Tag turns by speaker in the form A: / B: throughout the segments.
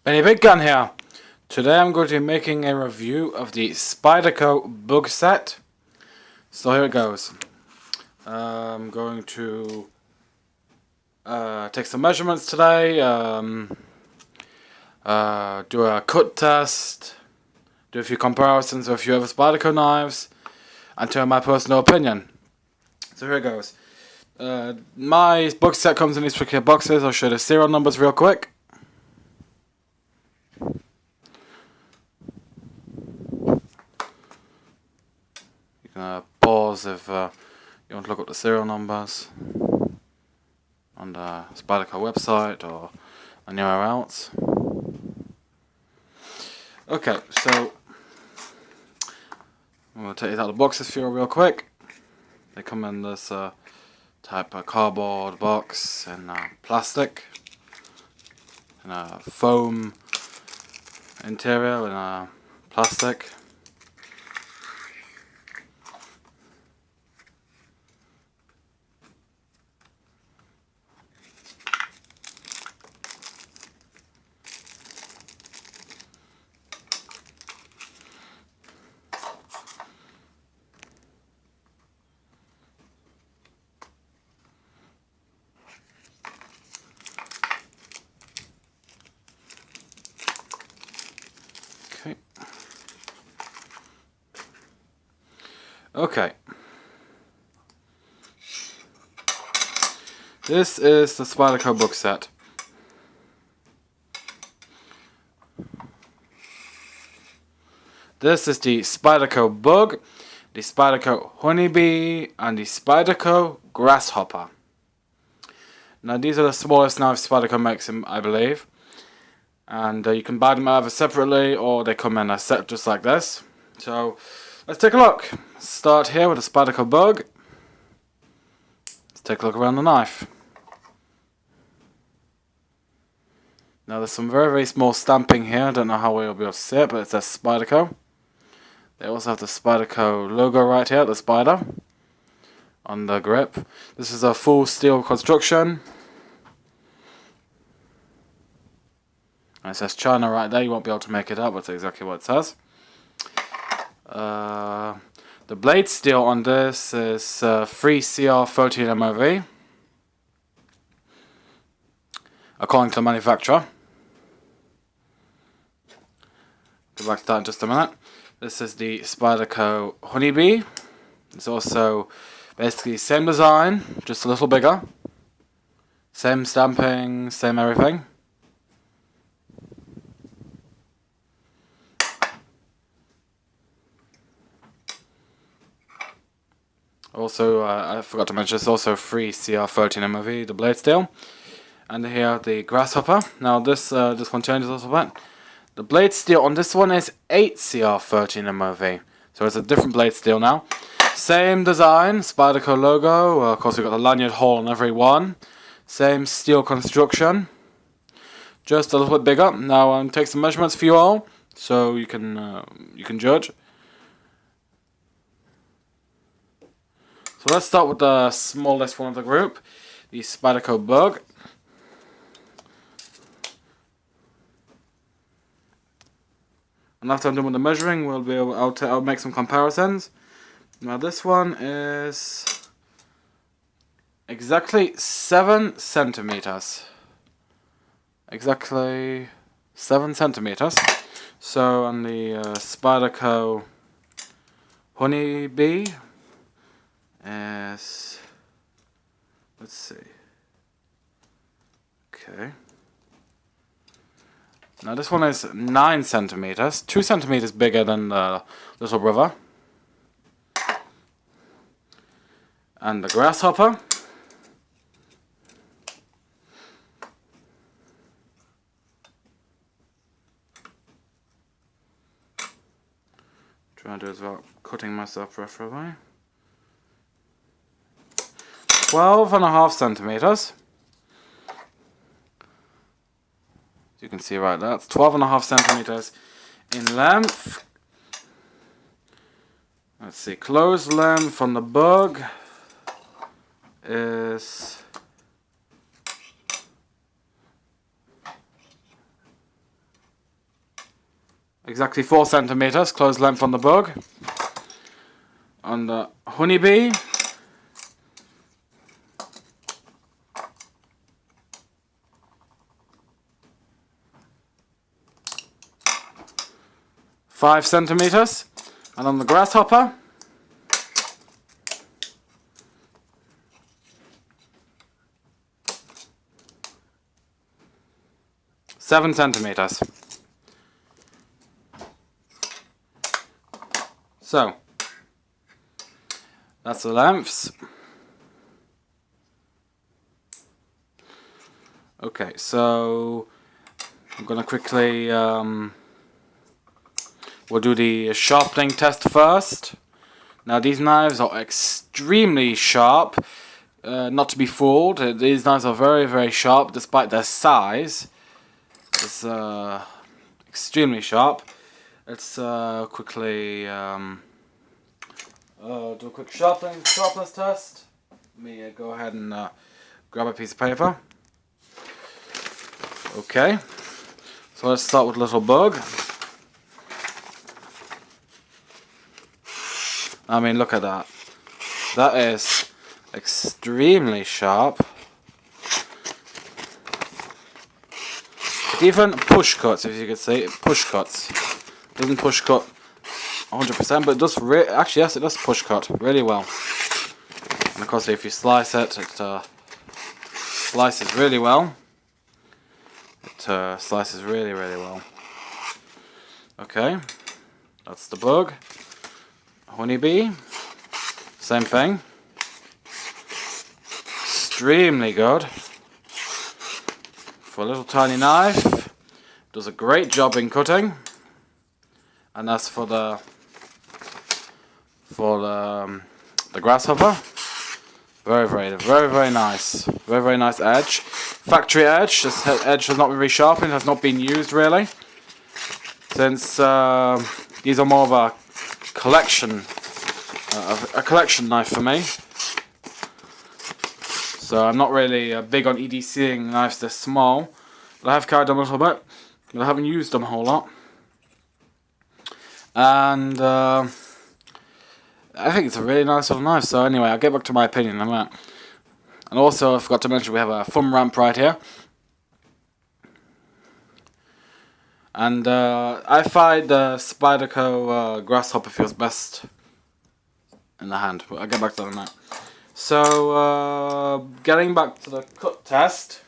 A: Benny Big Gun here. Today I'm going to be making a review of the Spyderco bug set. So here it goes. I'm going to take some measurements today, do a cut test, do a few comparisons with a few other Spyderco knives, and tell my personal opinion. So here it goes. My bug set comes in these particular boxes. I'll show the serial numbers real quick. Pause if you want to look up the serial numbers on the Spyderco website or anywhere else. Okay, so I'm going to take these out of the boxes for you real quick. They come in this type of cardboard box and plastic and a foam interior and plastic. Okay. This is the Spyderco book set. This is the Spyderco Bug, the Spyderco Honeybee, and the Spyderco Grasshopper. Now these are the smallest knives Spyderco makes, I believe. And you can buy them either separately or they come in a set just like this. So let's take a look. Start here with the Spyderco Bug. Let's take a look around the knife. Now there's some very, very small stamping here. I don't know how we'll be able to see it, but it says Spyderco. They also have the Spyderco logo right here, the spider, on the grip. This is a full steel construction. And it says China right there. You won't be able to make it out, but it's exactly what it says. The blade steel on this is free CR13 MOV, according to the manufacturer. Go back to that in just a minute. This is the Spyderco Honeybee. It's also basically same design, just a little bigger. Same stamping, same everything. Also, I forgot to mention, it's also free CR13 MOV, the blade steel. And here the Grasshopper. Now this one changes a little bit. The blade steel on this one is 8 CR13 MOV. So it's a different blade steel now. Same design, Spyderco logo. Of course we've got the lanyard hole on every one. Same steel construction. Just a little bit bigger. Now I'll take some measurements for you all, so you can judge. So let's start with the smallest one of the group, the Spyderco Bug. And after I'm done with the measuring, I'll make some comparisons. Now this one is exactly 7 centimeters. Exactly 7 centimeters. So on the Spyderco Honeybee is, let's see. Okay. Now this one is 9 centimeters, 2 centimeters bigger than the little brother. And the Grasshopper. Trying to do this without cutting myself preferably. 12.5 centimeters. As you can see right there, it's 12.5 centimeters in length. Let's see, closed length on the Bug is exactly 4 centimeters closed length on the bug. On the honeybee, five centimeters, and on the grasshopper, 7 centimeters. So that's the lengths. Okay, so I'm gonna quickly we'll do the sharpening test first. Now these knives are extremely sharp, not to be fooled. These knives are very, very sharp despite their size. It's extremely sharp. Let's quickly do a quick sharpness test. Let me go ahead and grab a piece of paper. Okay, so let's start with a little bug. I mean, look at that. That is extremely sharp. It even push cuts, if you could say, push cuts. It doesn't push cut 100%, but it does actually, yes, it does push cut really well. And of course, if you slice it, it slices really well. It slices really, really well. Okay, that's the bug. Honeybee, same thing. Extremely good. For a little tiny knife, does a great job in cutting. And as for the grasshopper, very nice. Very nice edge. Factory edge. This edge has not been resharpened, has not been used really. Since these are more of a collection knife for me. So I'm not really big on EDCing knives this small. But I have carried them a little bit, but I haven't used them a whole lot. And I think it's a really nice little knife. So anyway, I'll get back to my opinion in a minute. And also, I forgot to mention we have a thumb ramp right here. And I find the Spyderco grasshopper feels best in the hand. But I'll get back to that in a minute. So, getting back to the cut test.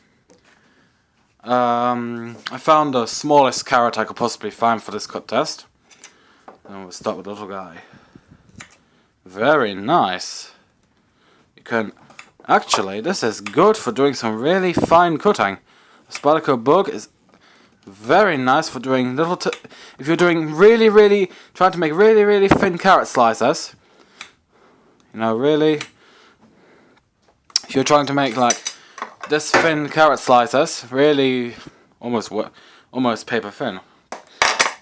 A: I found the smallest carrot I could possibly find for this cut test. And we'll start with the little guy. Very nice. You can... Actually, this is good for doing some really fine cutting. The Spyderco bug is very nice for doing little... if you're doing really... trying to make really thin carrot slices. You know, really... If you're trying to make, like, this thin carrot slices, really... almost paper thin.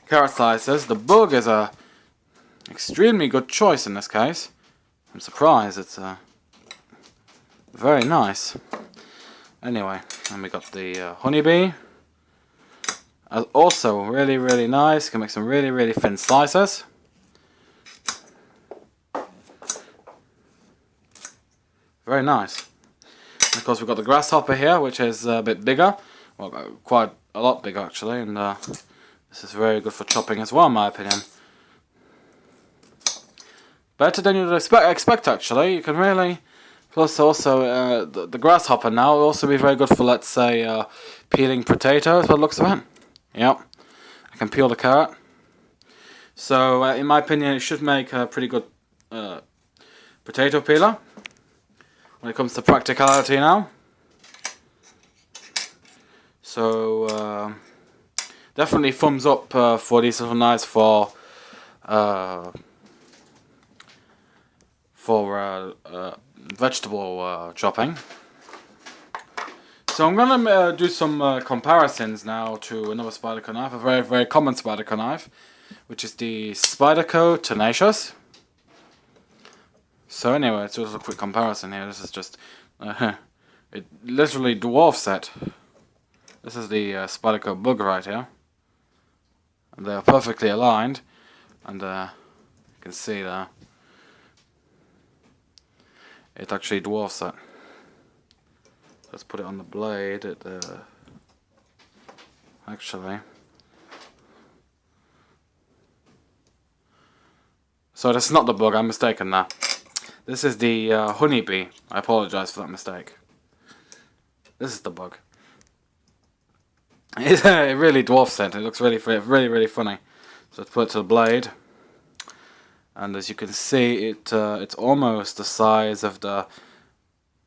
A: Carrot slices, the bug is a... extremely good choice in this case. I'm surprised it's very nice. Anyway, and we got the honeybee. Also really nice. Can make some really thin slices. Very nice. And of course we've got the grasshopper here, which is a bit bigger. Well, quite a lot bigger actually, and this is very good for chopping as well in my opinion. Better than you'd expect actually. You can really... Plus also the grasshopper now will also be very good for, let's say, peeling potatoes by the looks of it. Yep. I can peel the carrot. So in my opinion it should make a pretty good potato peeler. When it comes to practicality now. So definitely thumbs up for these little knives for vegetable chopping. So I'm gonna do some comparisons now to another Spyderco knife, a very common Spyderco knife, which is the Spyderco Tenacious. So anyway, it's just a quick comparison here. This is just it literally dwarfs it. This is the Spyderco bug right here, and they are perfectly aligned, and you can see there it actually dwarfs it. Let's put it on the blade. It actually. So this is not the bug, I'm mistaken there. This is the honeybee. I apologize for that mistake. This is the bug. It really dwarfs it. It looks really funny. So let's put it to the blade. And as you can see, it's almost the size of the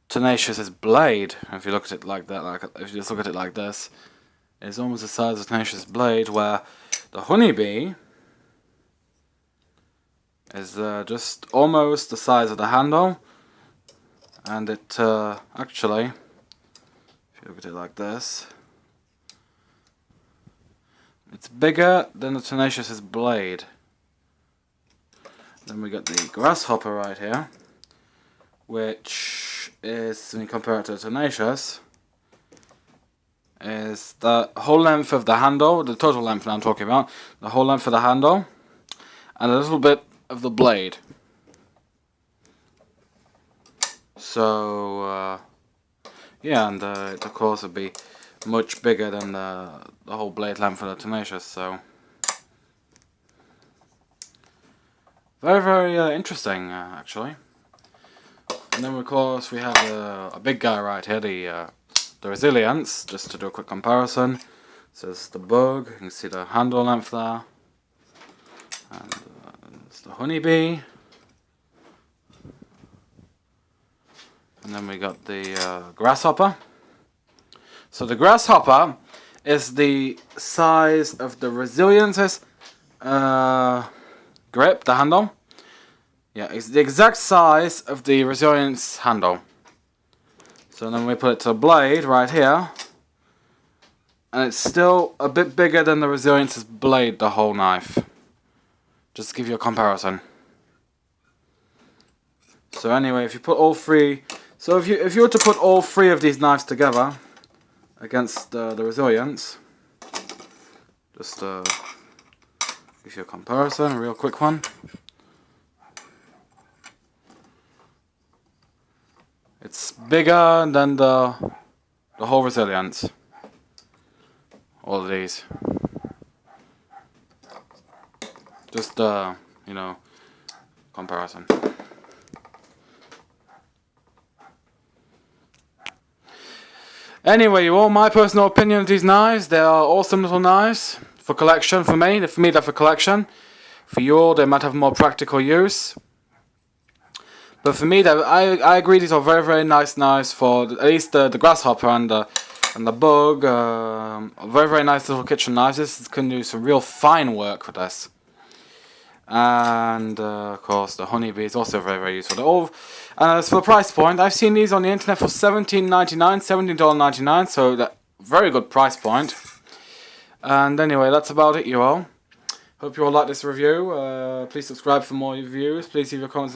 A: Tenacious's blade. If you look at it like that, if you just look at it like this, it's almost the size of Tenacious's blade, where the honeybee is just almost the size of the handle, and it actually, if you look at it like this, it's bigger than the Tenacious's blade. Then we got the grasshopper right here, which is, when you compare it to the Tenacious, is the whole length of the handle, the total length that I'm talking about, the whole length of the handle, and a little bit of the blade. So yeah, and it of course would be much bigger than the whole blade length of the Tenacious. So very interesting actually. And then of course we have a big guy right here, the Resilience. Just to do a quick comparison, so this is the bug. You can see the handle length there, and it's the honeybee. And then we got the grasshopper. So the grasshopper is the size of the Resilience's grip, the handle. Yeah, it's the exact size of the Resilience handle. So then we put it to the blade right here, and it's still a bit bigger than the Resilience's blade, the whole knife. Just to give you a comparison. So anyway, if you put all three, so if you were to put all three of these knives together against the Resilience, just give you a comparison, a real quick one. It's bigger than the whole Resilience. All of these. Just you know, comparison. Anyway, all my personal opinion of these knives. They are awesome little knives for collection. For me, they're for collection. For you all, they might have more practical use. But for me, I agree these are very nice knives for at least the grasshopper and the bug. Very nice little kitchen knives. This can do some real fine work with this. And of course, the honeybee is also very useful. They're all, and as for the price point, I've seen these on the internet for $17.99, so that very good price point. And anyway, that's about it, you all. Hope you all like this review. Please subscribe for more reviews. Please leave your comments.